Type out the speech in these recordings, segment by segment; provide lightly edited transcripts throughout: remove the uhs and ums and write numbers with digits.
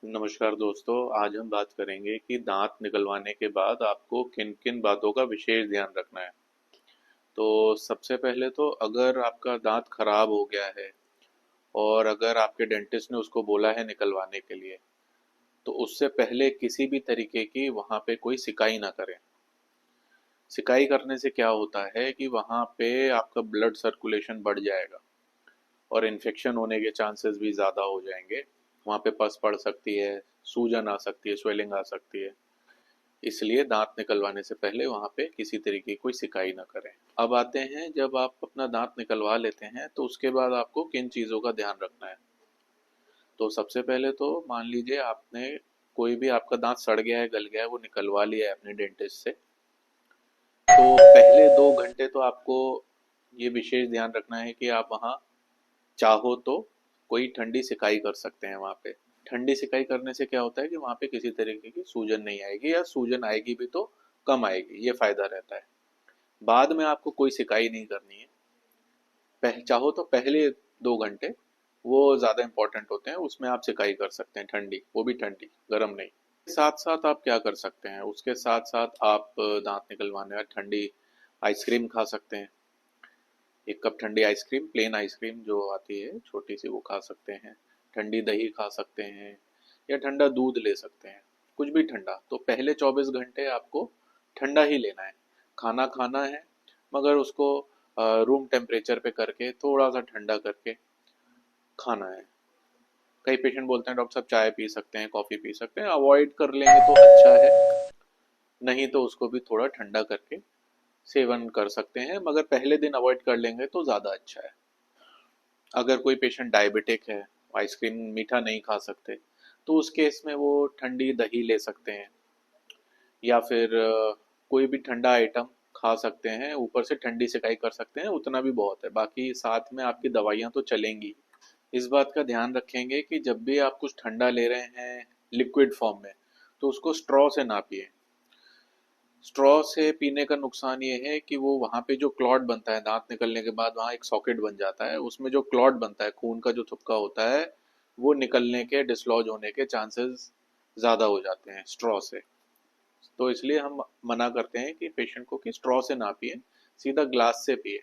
नमस्कार दोस्तों, आज हम बात करेंगे कि दांत निकलवाने के बाद आपको किन किन बातों का विशेष ध्यान रखना है। तो सबसे पहले तो अगर आपका दांत खराब हो गया है और अगर आपके डेंटिस्ट ने उसको बोला है निकलवाने के लिए, तो उससे पहले किसी भी तरीके की वहाँ पे कोई सिकाई ना करें। सिकाई करने से क्या होता है कि वहाँ पे आपका ब्लड सर्कुलेशन बढ़ जाएगा और इन्फेक्शन होने के चांसेस भी ज़्यादा हो जाएंगे। वहाँ पे पस पड़ सकती है, सूजन आ सकती है, स्वेलिंग आ सकती है। इसलिए दांत निकलवाने से पहले वहाँ पे किसी तरीके की कोई सिकाई ना करें। अब आते हैं, जब आप अपना दांत निकलवा लेते हैं तो उसके बाद आपको किन चीज़ों का ध्यान रखना है। तो सबसे पहले तो मान लीजिए आपने कोई भी आपका दांत सड़ गया है, गल गया है, वो निकलवा लिया है अपने डेंटिस्ट से, तो पहले 2 घंटे तो आपको ये विशेष ध्यान रखना है कि आप वहाँ चाहो तो कोई ठंडी सिकाई कर सकते हैं वहाँ पे। ठंडी सिकाई करने से क्या होता है कि वहाँ पे किसी तरीके की सूजन नहीं आएगी, या सूजन आएगी भी तो कम आएगी, ये फायदा रहता है। बाद में आपको कोई सिकाई नहीं करनी है। चाहो तो पहले 2 घंटे वो ज़्यादा इंपॉर्टेंट होते हैं, उसमें आप सिकाई कर सकते हैं ठंडी, वो भी ठंडी, गर्म नहीं। साथ साथ आप क्या कर सकते हैं, उसके साथ साथ आप दांत निकलवाने में ठंडी आइसक्रीम खा सकते हैं। 1 कप ठंडी आइसक्रीम, प्लेन आइसक्रीम जो आती है छोटी सी, वो खा सकते हैं। ठंडी दही खा सकते हैं, या ठंडा दूध ले सकते हैं, कुछ भी ठंडा। तो पहले 24 घंटे आपको ठंडा ही लेना है। खाना खाना है, मगर उसको रूम टेम्परेचर पे करके, थोड़ा सा ठंडा करके खाना है। कई पेशेंट बोलते हैं डॉक्टर साहब चाय पी सकते हैं, कॉफ़ी पी सकते हैं, अवॉइड कर लेंगे तो अच्छा है। नहीं तो उसको भी थोड़ा ठंडा करके सेवन कर सकते हैं, मगर पहले दिन अवॉइड कर लेंगे तो ज़्यादा अच्छा है। अगर कोई पेशेंट डायबिटिक है, आइसक्रीम मीठा नहीं खा सकते, तो उस केस में वो ठंडी दही ले सकते हैं, या फिर कोई भी ठंडा आइटम खा सकते हैं, ऊपर से ठंडी सिकाई कर सकते हैं, उतना भी बहुत है। बाकी साथ में आपकी दवाइयाँ तो चलेंगी। इस बात का ध्यान रखेंगे कि जब भी आप कुछ ठंडा ले रहे हैं लिक्विड फॉर्म में, तो उसको स्ट्रॉ से ना पिए। स्ट्रॉ से पीने का नुकसान ये है कि वो वहाँ पे जो क्लॉट बनता है दांत निकलने के बाद, वहाँ एक सॉकेट बन जाता है, उसमें जो क्लॉट बनता है, खून का जो थुपका होता है, वो निकलने के, डिसलॉज होने के चांसेस ज़्यादा हो जाते हैं स्ट्रॉ से। तो इसलिए हम मना करते हैं कि पेशेंट को कि स्ट्रॉ से ना पिए, सीधा ग्लास से पिए।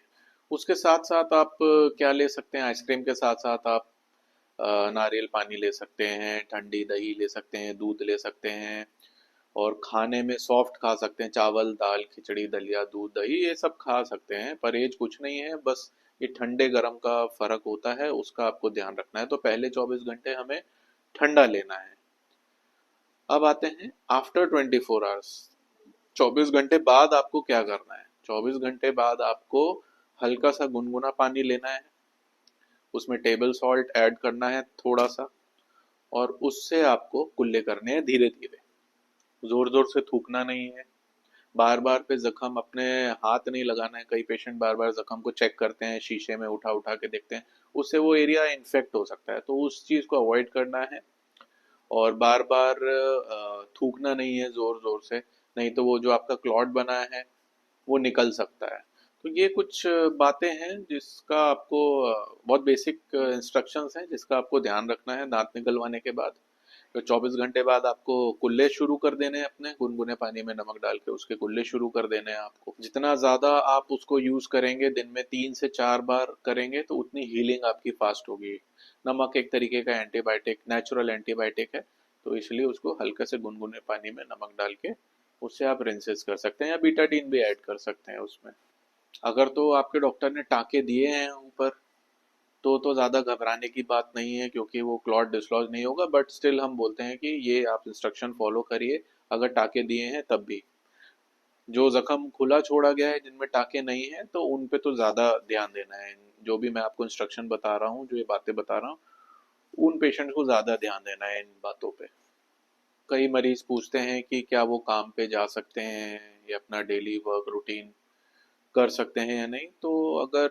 उसके साथ साथ आप क्या ले सकते हैं, आइसक्रीम के साथ साथ आप नारियल पानी ले सकते हैं, ठंडी दही ले सकते हैं, दूध ले सकते हैं। और खाने में सॉफ्ट खा सकते हैं, चावल दाल खिचड़ी दलिया दूध दही ये सब खा सकते हैं, परहेज कुछ नहीं है, बस ये ठंडे गर्म का फर्क होता है, उसका आपको ध्यान रखना है। तो पहले 24 घंटे हमें ठंडा लेना है। अब आते हैं आफ्टर 24 आवर्स। 24 घंटे बाद आपको क्या करना है। 24 घंटे बाद आपको हल्का सा गुनगुना पानी लेना है, उसमें टेबल सॉल्ट ऐड करना है थोड़ा सा, और उससे आपको कुल्ले करने हैं धीरे धीरे। जोर जोर से थूकना नहीं है। बार बार पे जख्म अपने हाथ नहीं लगाना है। कई पेशेंट बार बार जख्म को चेक करते हैं, शीशे में उठा उठा के देखते हैं, उससे वो एरिया इन्फेक्ट हो सकता है, तो उस चीज को अवॉइड करना है। और बार बार थूकना नहीं है जोर जोर से, नहीं तो वो जो आपका क्लॉट बना है वो निकल सकता है। तो ये कुछ बातें हैं जिसका आपको बहुत बेसिक इंस्ट्रक्शंस हैं जिसका आपको ध्यान रखना है दांत निकलवाने के बाद। तो 24 घंटे बाद आपको कुल्ले शुरू कर देने हैं, अपने गुनगुने पानी में नमक डाल के उसके कुल्ले शुरू कर देने हैं आपको। जितना ज़्यादा आप उसको यूज़ करेंगे, दिन में 3 से 4 बार करेंगे, तो उतनी हीलिंग आपकी फास्ट होगी। नमक एक तरीके का एंटीबायोटिक, नेचुरल एंटीबायोटिक है, तो इसलिए उसको हल्के से गुनगुने पानी में नमक डाल के उससे आप रिंसेस कर सकते हैं, या बीटाडीन भी ऐड कर सकते हैं उसमें। अगर तो आपके डॉक्टर ने टाँके दिए हैं ऊपर, तो ज़्यादा घबराने की बात नहीं है, क्योंकि वो क्लॉट डिसलॉज नहीं होगा, बट स्टिल हम बोलते हैं कि ये आप इंस्ट्रक्शन फॉलो करिए। अगर टाँके दिए हैं तब भी। जो जख्म खुला छोड़ा गया है, जिनमें टाँके नहीं हैं, तो उन पे तो ज़्यादा ध्यान देना है। जो भी मैं आपको इंस्ट्रक्शन बता रहा हूँ, जो ये बातें बता रहा हूँ, उन पेशेंट को ज़्यादा ध्यान देना है इन बातों पे। कई मरीज पूछते हैं कि क्या वो काम पे जा सकते हैं या अपना डेली वर्क रूटीन कर सकते हैं या नहीं। तो अगर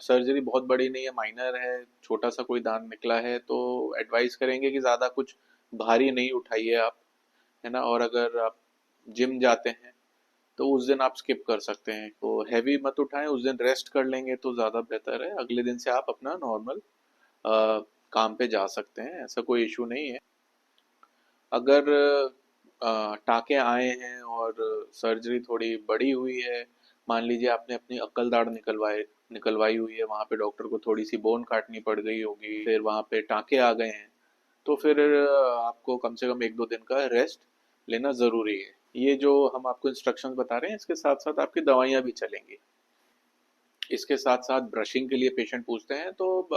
सर्जरी बहुत बड़ी नहीं है, माइनर है, छोटा सा कोई दांत निकला है, तो एडवाइस करेंगे कि ज़्यादा कुछ भारी नहीं उठाइए आप, है ना। और अगर आप जिम जाते हैं तो उस दिन आप स्किप कर सकते हैं, तो हैवी मत उठाएं, उस दिन रेस्ट कर लेंगे तो ज़्यादा बेहतर है। अगले दिन से आप अपना नॉर्मल काम पे जा सकते हैं, ऐसा कोई इशू नहीं है। अगर टाँके आए हैं और सर्जरी थोड़ी बड़ी हुई है, मान लीजिए आपने अपनी अक्कल दाढ़ निकलवाई हुई है, वहाँ पे डॉक्टर को थोड़ी सी बोन काटनी पड़ गई होगी, फिर वहाँ पे टाँके आ गए हैं, तो फिर आपको कम से कम 1-2 दिन का रेस्ट लेना ज़रूरी है। ये जो हम आपको इंस्ट्रक्शंस बता रहे हैं, इसके साथ-साथ आपकी दवाइयाँ भी चलेंगी। इसके साथ-साथ ब्रशिंग के लिए पेशेंट पूछते हैं, तो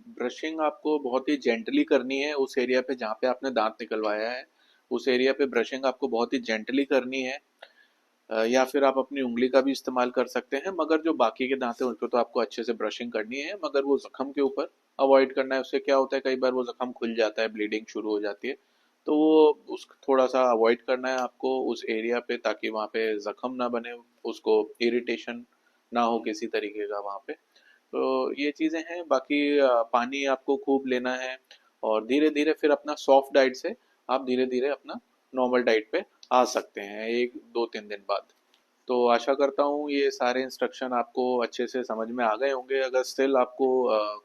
ब्रशिंग आपको बहुत ही जेंटली करनी है उस एरिया पे जहाँ पे आपने दाँत निकलवाया है। उस एरिया पे ब्रशिंग आपको बहुत ही जेंटली करनी है। या फिर आप अपनी उँगली का भी इस्तेमाल कर सकते हैं, मगर जो बाकी के दाँत हैं उन पे तो आपको अच्छे से ब्रशिंग करनी है, मगर वो ज़ख्म के ऊपर अवॉइड करना है। उससे क्या होता है, कई बार वो ज़ख्म खुल जाता है, ब्लीडिंग शुरू हो जाती है, तो वो उस थोड़ा सा अवॉइड करना है आपको उस एरिया पे, ताकि वहाँ पे ज़ख्म ना बने, उसको इरिटेशन ना हो किसी तरीके का वहाँ पे। तो ये चीज़ें हैं। बाकी पानी आपको खूब लेना है, और धीरे धीरे फिर अपना सॉफ्ट डाइट से आप धीरे धीरे अपना नॉर्मल डाइट पे आ सकते हैं 1-2-3 दिन बाद। तो आशा करता हूँ ये सारे इंस्ट्रक्शन आपको अच्छे से समझ में आ गए होंगे। अगर स्टिल आपको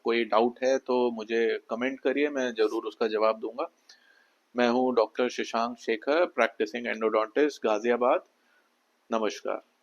कोई डाउट है तो मुझे कमेंट करिए, मैं ज़रूर उसका जवाब दूंगा। मैं हूँ doctor Shashank Shekhar, practising endodontist, Ghaziabad. नमस्कार।